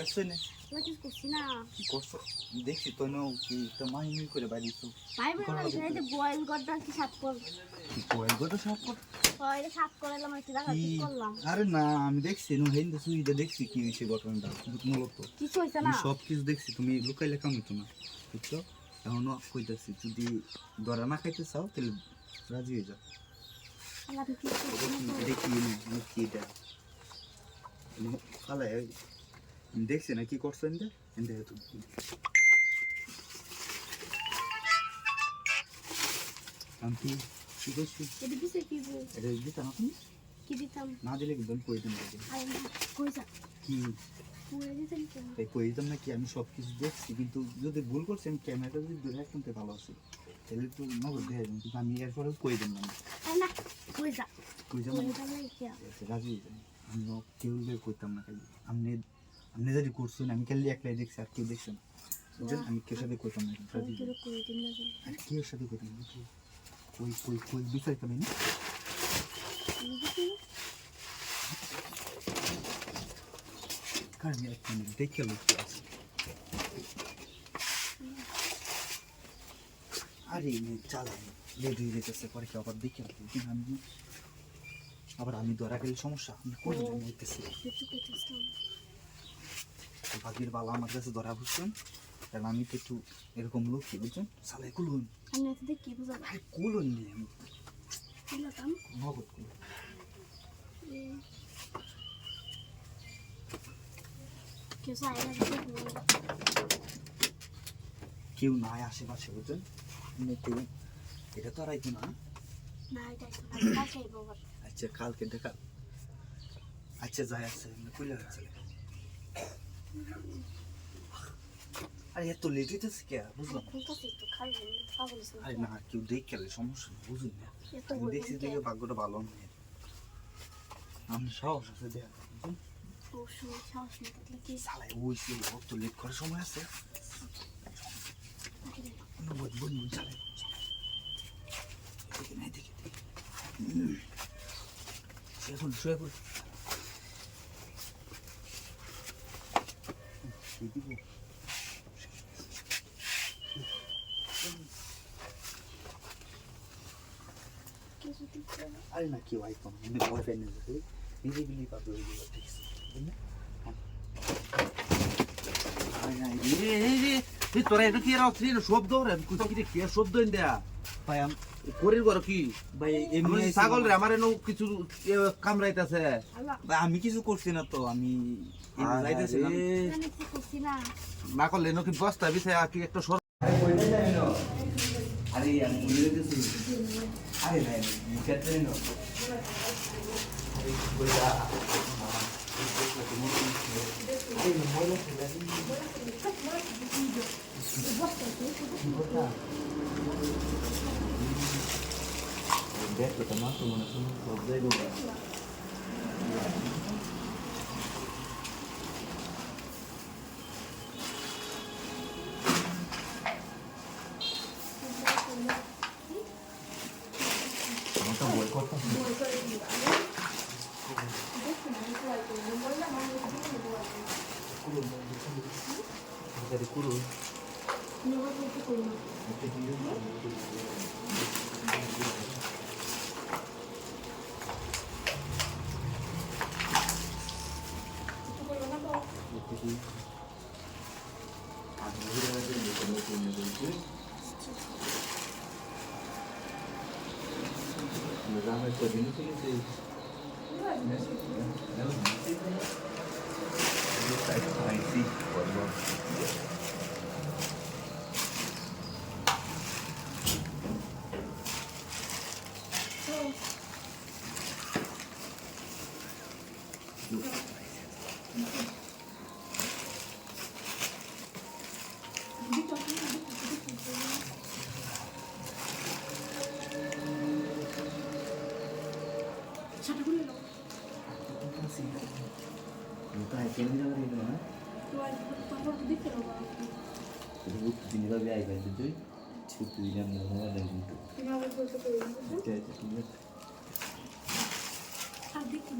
আসছে না কিছু করছি না কি করছো দেখছি তো নাও কি একটা মাইমি করে বাইরেছো ভাই ভাই এই যে বয়েল করতে কি সাত কর কি বয়েল করতে সাত কর হয় সাত করলাম একটু দেখা কি করলাম আরে না আমি দেখছি নো হেন্দ সুইটা দেখছি কি হইছে ঘটনাটা মূলত কিছু হইছে না সব কিছু দেখছি তুমি লুকাইলে কাম হইতো না বুঝছো এখনো কইতাছি যদি ধরা না খাইতে চাও তাহলে রাজি হয়ে যাও আল্লাহ কি দেখি না কি এটা খালা দেখছি না কি করছো এনতে এনতে তো আমি কি করছি এটা দিছে কি বল এটা দিতাম আপনি কি দিতাম না দিলে কিন্তু কই দিন দেখি আরে কইছা কি পুরো দিতেন কেন তাই কই দিতাম না কি আমি সব কিছু দেখছি কিন্তু যদি ভুল করছি আমি ক্যামেরাটা যদি ধরে রাখতাম তাহলে ভালো আছে তাহলে তো নগদ দেখে কিন্তু আমি এরপরে কই দিলাম না না কইছা কই যাবো রাজি হয়ে যাই আমি কেউ কইতাম না খালি আপনি আপনি যদি করছেন আমি খালি একলাই দেখছি আর কেউ দেখছেন বুঝলেন আমি কেউ সাথে কইতাম না রাজি আর কেউ সাথে কইতাম না কই কই কই বিচারতাম না কারণ এক মিনিট দেখে লোক আছে আরে চালাই লেট হয়ে যেতেছে পরে কি আবার দেখে আমি আবার আমি ধরা গেলে সমস্যা আমি করি না নিতেছি ভাগির বালা আমার কাছে ধরা বুঝছেন কারণ আমি তো একটু এরকম লোক কি বুঝছেন সালাই কুলুন কুলুন নিয়ে আমি নগদ কুলুন কেউ নাই আশেপাশে বুঝছেন কেউ এটা তো আর আইতো না আচ্ছা কালকে দেখা আচ্ছা যাই আছে কইলা হচ্ছে আরে এত লেট হইতেছে কে বুঝলাম আরে না কেউ দেখ গেলে সমস্যা না বুঝুন না আমি দেখছি দেখে ভাগ্যটা ভালো নয় আমি সাহস আছে দেখা সালাই ওই সে অত লেট করার সময় আছে বলুন সালাই দেখে নাই দেখে শুয়ে পড় আরে না কেউ আইতো না আমি ভয় পেয়ে নিয়ে নিজে বিলি পাবে ওই দিকে ঠিক আছে তোরা এটা কি শব্দ কি শব্দ দেয়া ভাই করির ঘর কি ভাই এমনি ছাগল রে আমার এনে কিছু কামড়াইতেছে ভাই আমি কিছু করছি না তো আমি যাইতেছিলাম না করলে কি বস্তা বিছে কি একটা আরে আমি ভুলে গেছি আরে ভাই মুখেতে নো দেখো তো মাত্র মনে হয় সব জায়গায় বই করতে Kuru Nagame ko din ito kasi Kaya nila rin naman. Sebut sini lagi ayah kan tu, sebut dia nama dan itu. Okey, jadi. Adik tu.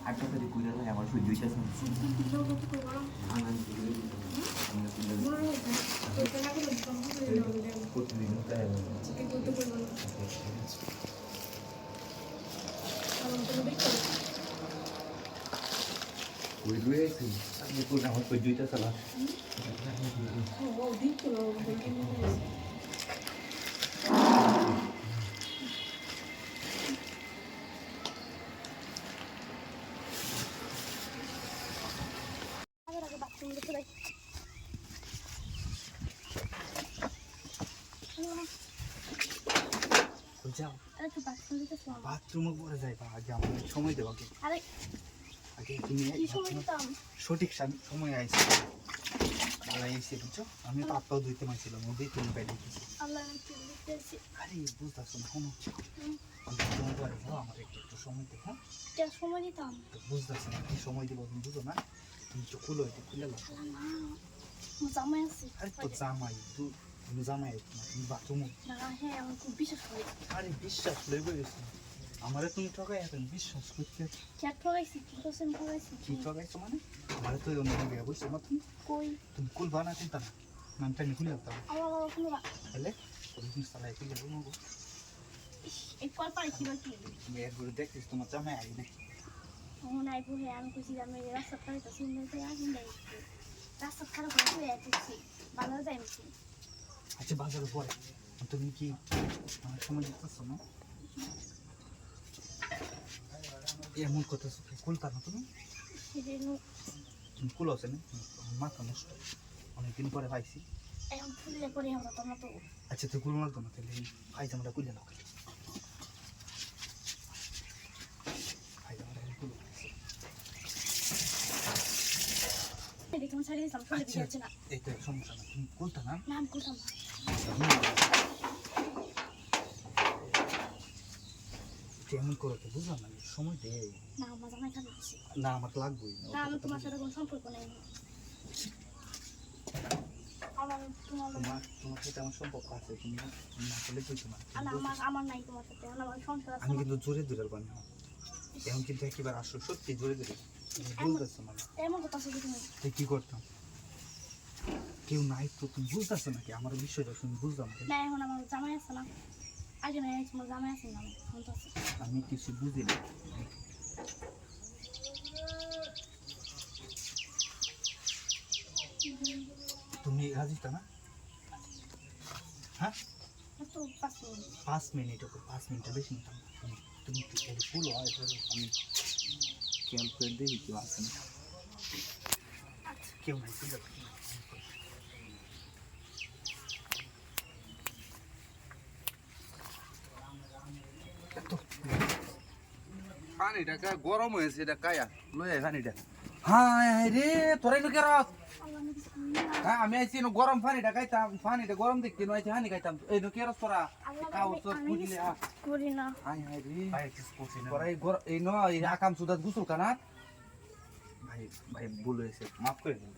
আর তাড়াতাড়ি কইরা যায় আমার সহ্য হইতাছে না। প্রতিদিন তাই ওই রয়েছে আমি কোন আমার সহ্য হইতাছে না। আগে বাথরুম দেখতে যাই। কই যাও আরে তুই বাথরুম দেখতে শোন। বাথরুমে পরে যাই বা আগে আমার সময় দেবো আগে আরে আগে তুমি কি সময় দিতাম? সঠিক সময় আইসি ভালো আইসি বুঝছো আমি তো আত্মাও ধুইতে মাইছিলাম ওদের তুমি বাইরে গেছি আল্লাহ আমি কি দেখতেছি। আরে বুঝতেছো না শোনো তোমার পরে যাও আমার একটু সময় দেবো হ্যাঁ কে সময় দিতাম? বুঝতেছো না কি সময় দেবো তুমি বুঝো না তুমি তো খুলো এটা খুলে লাও না জামাই আছে। আরে তো জামাই তুমি জামাই না তুমি বাথরুমে না হ্যাঁ আমার খুব বিশ্বাস হয়। আরে বিশ্বাস লইবে গেছি আমারে তুমি ঠকাই এখন বিশ্বাস করতে কে ঠকাইছি? কি করছেন ঠকাইছি? কি ঠকাইছো মানে আমারে তো অন্য বিয়ে বুঝছো না তুমি কই তুমি কুল বানা চিন্তা না নামটা আমি খুলে দিতাম আমার বাবা কোনো তাহলে তুমি সালাই খুলে দেবো মগো এই কল পাই কি বা কি? তুমি একবার দেখছিস তোমার জামাই আই না মনে নাই বলে আমি কইছি আমি রাস্তা পাইতে সুন্দর করে আগুন দেই। রাস্তা খারাপ হয়ে যাচ্ছে ভালো যাইছি। আচ্ছা বাজারে পরে তুমি কি আমার সময় দিতেছো না এমন কথা কুলতা না তুমি সেজন্য তুমি কুল আছে না মাথা নষ্ট অনেকদিন পরে পাইছি এখন ফুললে করে আমরা তোমার তো আচ্ছা তুই কুল মারতো না তাহলে পায়জামাটা কুলে নাও পায়জামাটা কুলো দেখে তোমার ছাড়িয়ে দিতাম ফুলে আচ্ছা দিতে না। এই তো সমস্যা না তুমি কুলতা না না আমি করতাম না। কেমন করে তো বুঝলাম না সময় দে না আমার জামাই খাবে বেশি। না আমার লাগবেই না আমি তোমার সাথে কোনো সম্পর্ক নেই। আমার তোমার তোমার সাথে আমার সম্পর্ক আছে তুমি না করলে কিছু না আমার নাই তোমার সাথে আমার সংসার আছে। আমি কিন্তু জোরে দূরের বানি এখন কিন্তু একেবারে আসো সত্যি জোরে দূরে বুঝতেছো না এমন কথা শুধু তুমি তুই কি করতাম কেউ নাই তো তুমি বুঝতেছো নাকি আমার বিষয়টা তুমি বুঝলাম না না এখন আমার জামাই আছে না আগে না তোমার জামাই আছে না আমি আছে আমি কিছু বুঝি না তুমি রাজি তো না হ্যাঁ তো পাঁচ মিনিট 5 মিনিট ওকে 5 মিনিট বেশি নিতাম তুমি তুমি ফুল হয় আমি খেয়াল করে দেখি কেউ আসে না কেউ নাই ঠিক আছে পানিটা গরম হয়েছে এটা কায়া লই আয় পানিটা। হায় রে তোরাই নুকে রাখ। হ্যাঁ আমি আইছি গরম পানিটা খাইতাম পানিটা গরম দেখতে নয় হানি খাইতাম এই নুকে রাখ তোরা কাউ তোর বুঝলি করি না হায় হায় রে ভাই কিছু করছি না তোরা এই ন এই আকাম সুদাত গুসল কানা ভাই ভাই ভুল হয়েছে মাফ করে দিন